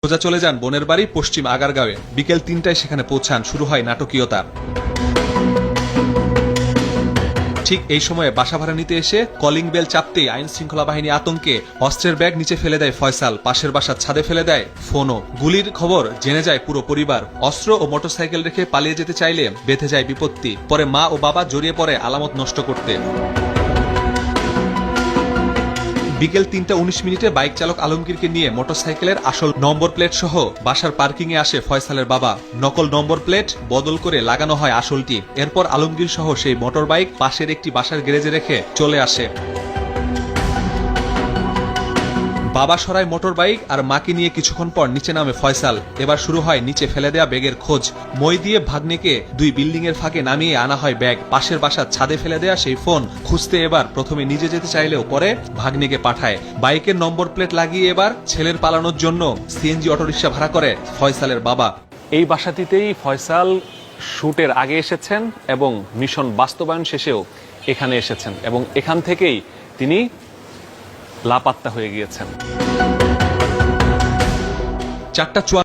সোজা চলে যান বোনের বাড়ি পশ্চিম আগারগাঁওয়ে। বিকেল ৩টায় সেখানে পৌঁছান। শুরু হয় নাটকীয়তা। ঠিক এই সময়ে বাসা ভাড়া নিতে এসে কলিং বেল চাপতেই আইন শৃঙ্খলা বাহিনী আতঙ্কে অস্ত্রের ব্যাগ নিচে ফেলে দেয় ফয়সাল, পাশের বাসার ছাদে ফেলে দেয় ফোনও। গুলির খবর জেনে যায় পুরো পরিবার। অস্ত্র ও মোটরসাইকেল রেখে পালিয়ে যেতে চাইলে বেঁধে যায় বিপত্তি। পরে মা ও বাবা জড়িয়ে পড়ে আলামত নষ্ট করতে। বিকেল ৩টা ১৯ বাইক চালক আলমগীরকে নিয়ে মোটরসাইকেলের আসল নম্বর প্লেট সহ বাসার পার্কিংয়ে আসে ফয়সালের বাবা। নকল নম্বর প্লেট বদল করে লাগানো হয় আসলটি। এরপর আলমগীর সহ সেই মোটর বাইক পাশের একটি বাসার গ্যারেজে রেখে চলে আসে। বাবা সরায় মোটর বাইক আর মাকে নিয়ে কিছুক্ষণ পর নিচে নামে ফয়সাল। এবার শুরু হয় নিচে ফেলে দেয়া ব্যাগের খোঁজ। মই দিয়ে ভাগ্নেকে ২ বিল্ডিং এর ফাঁকে নামিয়ে আনা হয় ব্যাগ। পাশের বাসার ছাদে ফেলে দেয়া সেই ফোন খুঁজতে এবার প্রথমে নিজে যেতে চাইলেও পরে ভাগ্নেকে পাঠায়। বাইকের নম্বর প্লেট লাগিয়ে এবার ছেলের পালানোর জন্য সিএনজি অটোরিকশা ভাড়া করে ফয়সালের বাবা। এই বাসাটিতেই ফয়সাল শুটের আগে এসেছেন এবং মিশন বাস্তবায়ন শেষেও এখানে এসেছেন এবং এখান থেকেই তিনি লাপাত্তা হয়ে গিয়েছেন। ৪টা